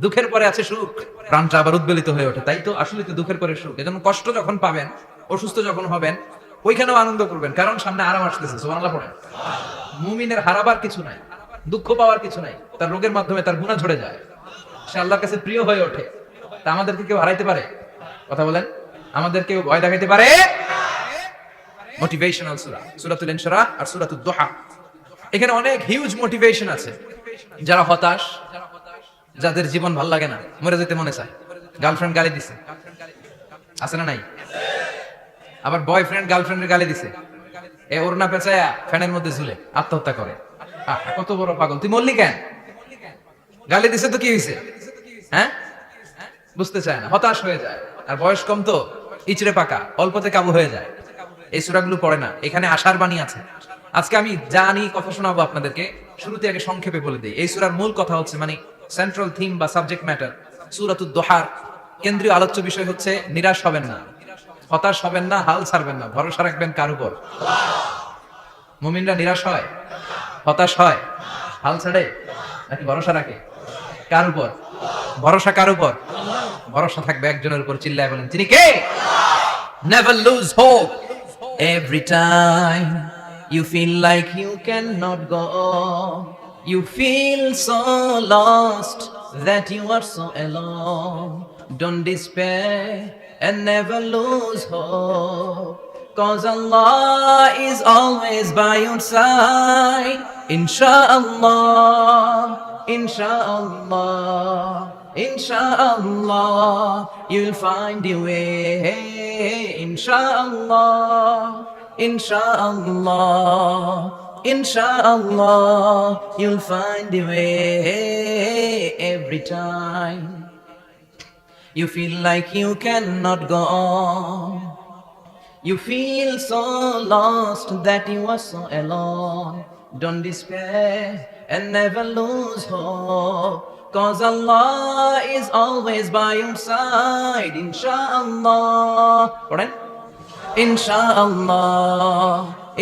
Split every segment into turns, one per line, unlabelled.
দুঃখের পরে আছে সুখ, প্রাণটা আবার উদ্বেলিত হয়ে ওঠে। তাই তো আসলে তো দুঃখের পরে সুখ। এজন্য কষ্ট যখন পাবেন, অসুস্থ যখন হবেন, ওইখানেও আনন্দ করবেন, কারণ সামনে আরাম আসতেছে। সুবহানাল্লাহ পড়েন। মুমিনের হারাবার কিছু নাই, দুঃখ পাওয়ার কিছু নাই, তার রোগের মাধ্যমে তার গুনাহ ঝরে যায়, সে আল্লাহর কাছে প্রিয় হয়ে ওঠে। তা আমাদেরকে কেউ হারাইতে পারে? কথা বলেন, আমাদের কেউ ভয় দেখাইতে পারে? মোটিভেশনাল সূরা, সূরাতুল ইনশিরাহ আর সূরাতুদ দুহা। এখানে অনেক হিউজ মোটিভেশন আছে। যারা হতাশ, যাদের জীবন ভাল লাগে না, মরে যেতে মনে চায়, গার্লফ্রেন্ড গালি দিছে, আছে না নাই? আবার বয়ফ্রেন্ড গার্লফ্রেন্ডের গালি দিছে, এ ওড়না পেঁচায়া ফ্যানের মধ্যে ঝুলে আত্মহত্যা করে। কত বড় পাগল তুই, মরলি কেন? গালি দিছে তো কি হয়েছে? হ্যাঁ, বুঝতে চায় না, হতাশ হয়ে যায়। আর বয়স কম তো, ইচড়ে পাকা, অল্পতে কাবু হয়ে যায়। এই সূরাগুলো পড়ে না, এখানে আশার বাণী আছে। আজকে আমি জানি কথা শোনাবো আপনাদেরকে, শুরুতে আগে সংক্ষেপে বলে দিই। এই সূরার মূল কথা হচ্ছে, মানে সেন্ট্রাল থিম বা সাবজেক্ট ম্যাটার, সূরাতুদ দুহার কেন্দ্রীয় আলোচ্য বিষয় হচ্ছে নিরাশ হবেন না, হতাশ হবেন না, হাল ছাড়বেন না, ভরসা রাখবেন কার উপর? মুমিনরা নিরাশ হয়, হতাশ হয়, হাল ছাড়ে, নাকি ভরসা রাখে? কার উপর ভরসা? কার উপর ভরসা থাকবে? একজনের উপর। চিল্লায় বলেন, তিনি কে? Never lose hope. Every time you feel like you cannot go, you feel so lost that you are so alone. Don't despair and never lose hope, 'cause Allah is always by your side. Inshallah, inshallah, inshallah, you'll find your way. Inshallah, inshallah, inshallah, you'll find your way. Every time you feel like you cannot go on, you feel so lost that you are so alone. Don't despair and never lose hope, 'cause Allah is always by your side. Inshallah, পড়েন, Inshallah,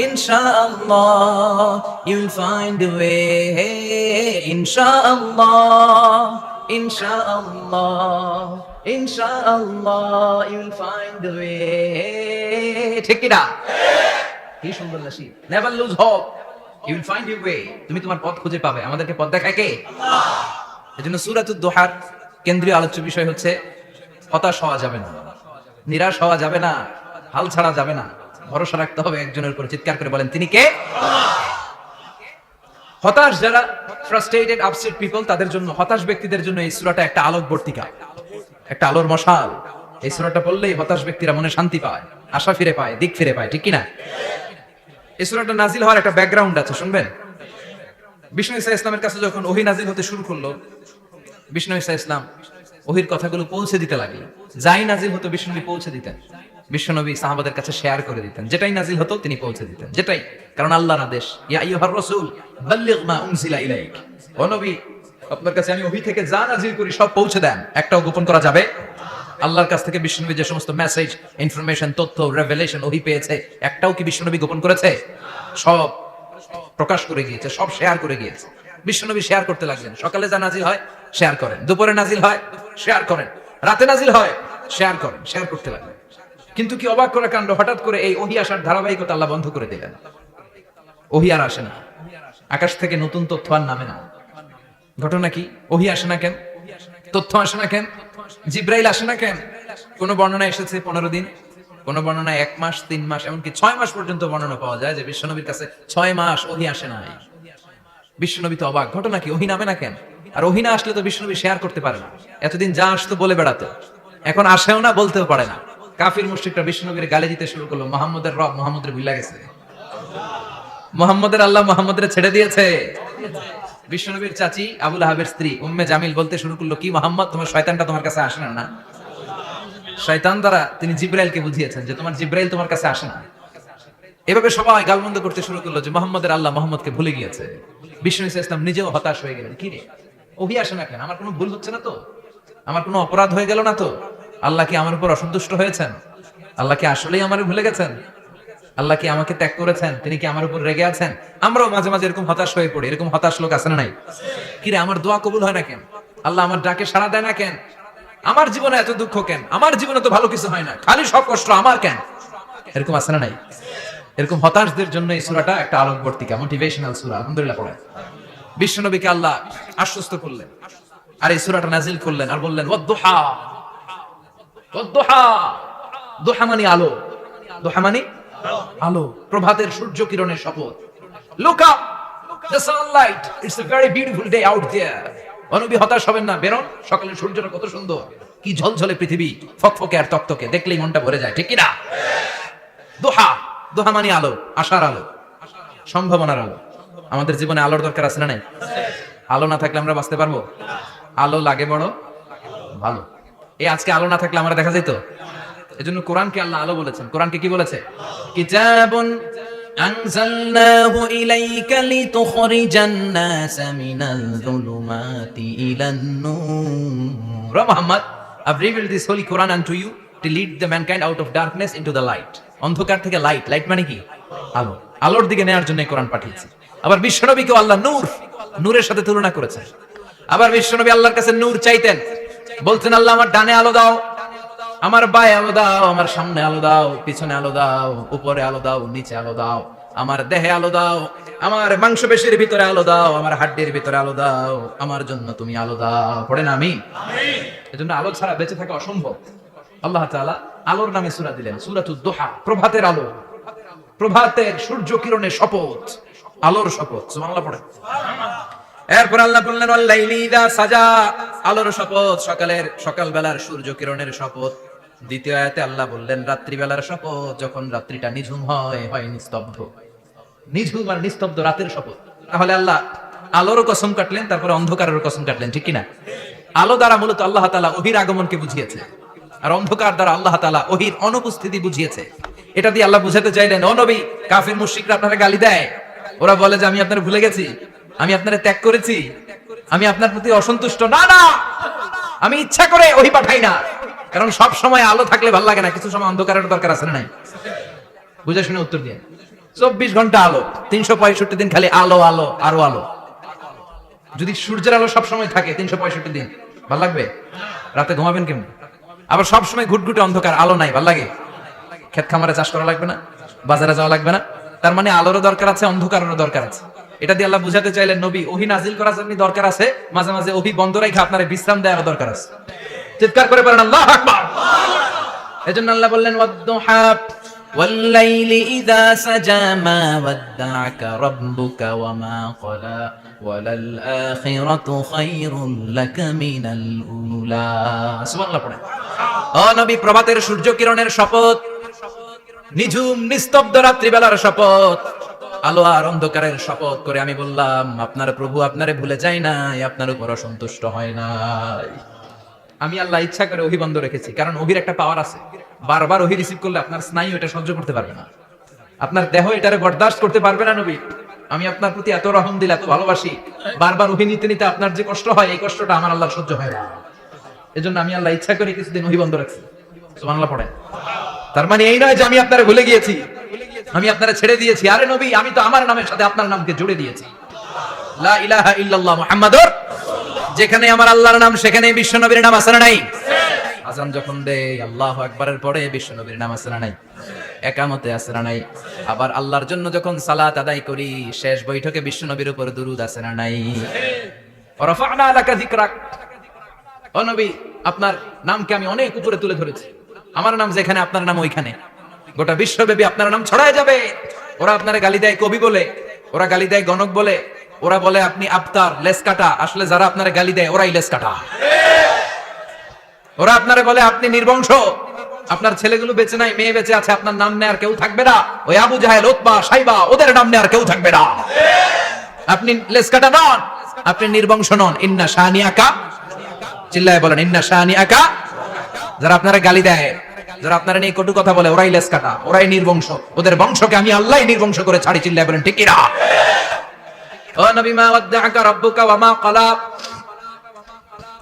inshallah, you'll find a way. Inshallah, inshallah, inshallah, you'll find a way. ঠিক কি না? কি সুন্দর নসিব। Never lose hope, you will find your way. তুমি তোমার পথ খুঁজে পাবে। আমাদেরকে পথ দেখায় কে? আল্লাহ। এজন্য সূরাতুদ দুহার কেন্দ্রীয় আলোচ্য বিষয় হচ্ছে হতাশ হওয়া যাবে না, নিরাশ হওয়া যাবে না, হাল ছাড়া যাবে না, ভরসা রাখতে হবে একজনের উপর। চিৎকার করে বলেন, তিনি কে? হতাশ যারা, ফ্রাস্ট্রেটেড, আপসেট পিপল, তাদের জন্য, হতাশ ব্যক্তিদের জন্য এই সূরাটা একটা আলোকবর্তিকা, একটা আলোর মশাল। এই সূরাটা পড়লেই হতাশ ব্যক্তিরা মনে শান্তি পায়, আশা ফিরে পায়, দিক ফিরে পায়। ঠিক কি না? এই সূরাটা নাজিল হওয়ার একটা ব্যাকগ্রাউন্ড আছে, শুনবেন। বিষ্ণু ঈসা ইসলামের কাছে যখন ওহী নাজিল হতে শুরু করলো, বিষ্ণু ঈসা ইসলাম ওহীর কথাগুলো পৌঁছে দিতে লাগলেন। যাই নাজিল হতো বিষ্ণুনবী পৌঁছে দিতেন, বিশ্বনবী সাহাবাদের কাছে শেয়ার করে দিতেন। যেটাই নাজিল হতো তিনি পৌঁছে দিতেন, যেটাই, কারণ আল্লাহর আদেশ, ইয়া আইয়ুহার রাসূল বাল্লিগ মা উনজিলা ইলাইক, ও নবী আপনার কাছে আমি ওহী থেকে যা নাজিল করি সব পৌঁছে দেন, একটাও গোপন করা যাবে? আল্লাহর কাছ থেকে বিশ্বনবী যে সমস্ত মেসেজ, ইনফরমেশন, তথ্য, রেভেলেশন ওহী পেয়েছে, একটাও কি বিশ্বনবী গোপন করেছে? সব প্রকাশ করে গিয়েছে, সব শেয়ার করে গিয়েছে। বিশ্বনবী শেয়ার করতে লাগলেন। সকালে যা নাজিল হয় শেয়ার করেন, দুপুরে নাজিল হয় শেয়ার করেন, রাতে নাজিল হয় শেয়ার করেন, শেয়ার করতে লাগলেন। কিন্তু কি অবাক করা কাণ্ড, হঠাৎ করে এই ওহী আসার ধারাবাহিকতা আল্লাহ বন্ধ করে দিলেন। ওহী আর আসে না, আকাশ থেকে নতুন তথ্য আর নামে না। ঘটনা কি? ওহী আসে না কেন? তথ্য আসে না কেন? জিব্রাইল আসে না কেন? কোন বর্ণনা এসেছে 15 দিন, কোন বর্ণনায় 1 মাস, 3 মাস, এমনকি 6 মাস পর্যন্ত বর্ণনা পাওয়া যায় যে বিশ্বনবীর কাছে 6 মাস ওহী আসে নাই। বিশ্বনবী তো অবাক, ঘটনা কি? ওহী নামে না কেন? আর ওহী না আসলে তো বিশ্বনবী শেয়ার করতে পারে না। এতদিন যা আসতো বলে বেড়াতো, এখন আসেও না, বলতেও পারে না। কাফির মুশরিকরা বিশ্বনবীর গালি দিতে শুরু করলো, মুহাম্মদের রব মুহাম্মদের ভুলে গেছে, মুহাম্মদের আল্লাহ মুহাম্মদের ছেড়ে দিয়েছে। বিশ্বনবীর চাচি আবু লাহাবের স্ত্রী উম্মে জামিল বলতে শুরু করলো, কি মুহাম্মদ, তোমার শয়তানটা তোমার কাছে আসে না? না, শয়তান দ্বারা তিনি জিব্রাইলকে বুঝিয়েছেন যে তোমার জিব্রাইল তোমার কাছে আসে না। এভাবে সবাই গালমন্দ করতে শুরু করলো যে মুহাম্মদের আল্লাহ মুহাম্মদকে ভুলে গিয়েছে। বিষ্ণু ইসলাম নিজেও হতাশ হয়ে গেলেন, কি রে ওহী আসে না কেন? আমার কোনো ভুল হচ্ছে না তো? আমার কোনো অপরাধ হয়ে গেল না তো? আল্লাহ কি আমার উপর অসন্তুষ্ট হয়েছেন? আল্লাহ কি আসলেই আমারে ভুলে গেছেন? আল্লাহ কি আমাকে ত্যাগ করেছেন? তিনি কি আমার উপর রেগে আছেন? আমরাও মাঝে মাঝে এরকম হতাশ হয়ে পড়ি। এরকম হতাশ লোক আছে না নাই? কি রে আমার দোয়া কবুল হয় না কেন? আল্লাহ আমার ডাকে সাড়া দেয় না কেন? আমার জীবনে এত দুঃখ কেন? আমার জীবনে তো ভালো কিছু হয় না, খালি সব কষ্ট আমার কেন? এরকম আছে না নাই? এরকম হতাশদের জন্য এই সূরাটা একটা আলোকবর্তিকা, মোটিভেশনাল সূরা। আলহামদুলিল্লাহ পড়ে বিশ্বনবীকে আল্লাহ আশ্বস্ত করলেন, আর এই সূরাটা নাজিল করলেন, আর বললেন ওয়াদ-দুহা, ওয়াদ-দুহা। দুহা মানে আলো, দুহা মানে আলো, প্রভাতের সূর্য কিরণের শপথ। Look up, the sunlight, it's a very beautiful day out there. নবী হতাশ হবেন না, বেরোন, সকালের সূর্যটা কত সুন্দর, কি ঝলঝলে পৃথিবী, ফকফকে আর তকতকে, দেখলেই মনটা ভরে যায়, ঠিক কি না? দোহা, দোহা মানে আলো, আশার আলো, সম্ভাবনার আলো। আমাদের জীবনে আলোর দরকার আছে না নাই? আলো না থাকলে আমরা বাঁচতে পারবো? আলো লাগে বড় ভালো। এই আজকে আলো না থাকলে আমরা দেখা যেত। এজন্য কোরআনকে আল্লাহ আলো বলেছেন। কোরআনকে কি বলেছে? কিতাবুন আনজালনাহু ইলাইকা লিতুখরিজান নাসা মিনাল যুলুমাতি ইলান নূর। Muhammad, I've revealed this holy Quran unto you to lead the mankind out of darkness into the light. অন্ধকার থেকে লাইট, লাইট মানে কি? আলো, আলোর দিকে নেয়ার জন্য কোরআন পাঠিয়েছে। আবার বিশ্বনবীকে আল্লাহ নূর, নূরের সাথে তুলনা করেছেন। আবার বিশ্বনবী আল্লাহর কাছে নূর চাইতেন, বলতেন আল্লাহ আমার ডানে আলো দাও, আমার বায়ে আলো দাও, আমার সামনে আলো দাও, পিছনে আলো দাও, উপরে আলো দাও, নিচে আলো দাও, আমার দেহে আলো দাও, আমার মাংসপেশির ভিতরে আলো দাও, আমার হাড্ডির ভিতরে আলো দাও, আমার জন্য তুমি আলো দাও। পড়েন আমিন। এজন্য আলো ছাড়া বেঁচে থাকা অসম্ভব। আল্লাহ তাআলা আলোর নামে সূরা দিলেন, সূরাতুদ দুহা, প্রভাতের আলো, প্রভাতের সূর্য কিরণের শপথ, আলোর শপথ। সুবহানাল্লাহ পড়েন। এরপর আল্লাহ বললেন ওয়াল লাইলি ইযা সাজা, আলোর শপথ, সকালের সকালবেলার সূর্য কিরণের শপথ। দ্বিতীয় আয়াতে আল্লাহ বললেন রাত্রিবেলার শপথ, যখন রাত্রিটা নিঝুম হয়, হয় নিস্তব্ধ, নিঝুম আর নিস্তব্ধ রাতের শপথ। তাহলে আল্লাহ আলোর কসম কাটলেন, তারপরে অন্ধকারের কসম কাটলেন, ঠিক কি না? আলো দ্বারা মূলত আল্লাহ তাআলা ওহীর আগমনকে বুঝিয়েছে, আর অন্ধকার দ্বারা আল্লাহ তাআলা ওহীর অনুপস্থিতি বুঝিয়েছে। এটা দিয়ে আল্লাহ বুঝাতে চাইলেন, ও নবী, কাফির মুশরিকরা আপনারা গালি দেয়, ওরা বলে যে আমি আপনারে ভুলে গেছি, আমি আপনারে ত্যাগ করেছি, আমি আপনার প্রতি অসন্তুষ্ট। না না, আমি ইচ্ছা করে ওহী পাঠাই না, কারণ সব সময় আলো থাকলে ভালো লাগে না, কিছু সময় অন্ধকারের দরকার আছে না নাই? বুঝে শুনে উত্তর দিয়ে। 24 ঘন্টা আলো, 365 দিন খালি আলো আলো আরো আলো। যদি সূর্যের আলো সব সময় থাকে 365 দিন, ভালো লাগবে? রাতে ঘুমাবেন কেমন? আবার সব সময় ঘুটঘুটে অন্ধকার, আলো নাই, ভালো লাগে? ক্ষেত খামারে চাষ করা লাগবে না, বাজারে যাওয়া লাগবে না। তার মানে আলোরও দরকার আছে, অন্ধকারেরও দরকার আছে। এটা দিয়ে আল্লাহ বুঝাতে চাইলেন, নবী, ওহী নাজিল করার জন্য দরকার আছে, মাঝে মাঝে ওহী বন্ধ রেখে আপনারে বিশ্রাম দেওয়ার দরকার আছে। চিৎকার করে বলেন আল্লাহু আকবার। এজন্য আল্লাহ বললেন ওয়াদ-দুহা ওয়াল লাইলি ইযা সাজা মা ওয়াদ্দাআকা রাব্বুকা ওয়া মা ক্বালা ওয়ালাল আখিরাতু খায়রুল লাকা মিনাল উলা। সুবহানাল্লাহ পড়েন। ও নবী, প্রভাতের সূর্য কিরণের শপথ, নিঝুম নিস্তব্ধ রাত্রিবেলার শপথ, আলো আর অন্ধকারের শপথ করে আমি বললাম, আপনার প্রভু আপনারে ভুলে যায় নাই, আপনার উপর অসন্তুষ্ট হয় নাই। আমি আল্লাহ ইচ্ছা করে ওহী বন্ধ রেখেছি, কারণ ওহীর একটা পাওয়ার আছে, বারবার ওহী রিসিভ করলে আপনার স্নায়ু এটা সহ্য করতে পারবে না, আপনার দেহ এটারে বরদাস্ত করতে পারবে না। নবী, আমি আপনার প্রতি এত রহম দিল, এত ভালোবাসি, বারবার ওহী নিতে নিতে আপনার যে কষ্ট হয়, এই কষ্টটা আমার আল্লাহর সহ্য হয় না। এজন্য আমি আল্লাহ ইচ্ছা করে কিছুদিন ওহী বন্ধ রাখছি। সুবহানাল্লাহ পড়েন। তার মানে এই নয় যে আমি আপনারে ভুলে গিয়েছি, আমি আপনারে ছেড়ে দিয়েছি। আরে নবী, আমি তো আমার নামের সাথে আপনার নামকে জুড়ে দিয়েছি। লা ইলাহা ইল্লাল্লাহ মুহাম্মাদুর, যেখানে আমার আল্লাহর নাম সেখানে বিশ্ব নবীর নাম আছে না নাই? আযান যখন দেয় আল্লাহু আকবারের পরে বিশ্ব নবীর নাম আছে না নাই? একামতে আছে না নাই? আবার আল্লাহর জন্য যখন সালাত আদায় করি, শেষ বৈঠকে বিশ্ব নবীর উপর দুরূদ আছে না নাই? রাফা'না লাকা যিকরাক, ও নবী, আপনার নামকে আমি অনেক উপরে তুলে ধরেছি। আমার নাম যেখানে, আপনার নাম ওইখানে, গোটা বিশ্বব্যাপী আপনার নাম ছড়ায় যাবে। ওরা আপনারে গালি দেয় কবি বলে, ওরা গালি দেয় গণক বলে, ওরা বলে আপনি আবতার, লেস কাটা। আসলে যারা আপনারে গালি দেয় ওরাই লেস কাটা। ওরা আপনারে বলে আপনি নির্বংশ, আপনার ছেলেগুলো বেঁচে নাই, মেয়ে বেঁচে আছে, আপনার নাম নেই আর কেউ থাকবে না। ওই আবু জাহেল, উতবা, সাইবা, ওদের নাম নেই আর কেউ থাকবে না। আপনি লেস কাটা নন, আপনি নির্বংশ নন। ইন্না শানিয়াকা, চিল্লায় বলেন ইন্না শানিয়াকা। যারা আপনারা গালি দেয়, যারা আপনারা নিয়ে কটু কথা বলে, ওরাই লেস কাটা, ওরাই নির্বংশ। ওদের বংশকে আমি আল্লাহই নির্বংশ করে ছাড়ি। চিল্লায় বলেন ঠিক কিনা? ও নবী, মা ওয়াদ্দাআকা রাব্বুকা ওয়া মা ক্বালা,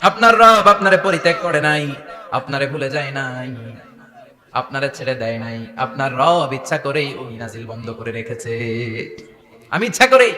আপনার রব আপনারে পরিত্যাগ করে নাই, আপনারে ভুলে যায় নাই, আপনারে ছেড়ে দেয় নাই। আপনার রব ইচ্ছা করেই ওহী নাজিল বন্ধ করে রেখেছে। আমি ইচ্ছা করেই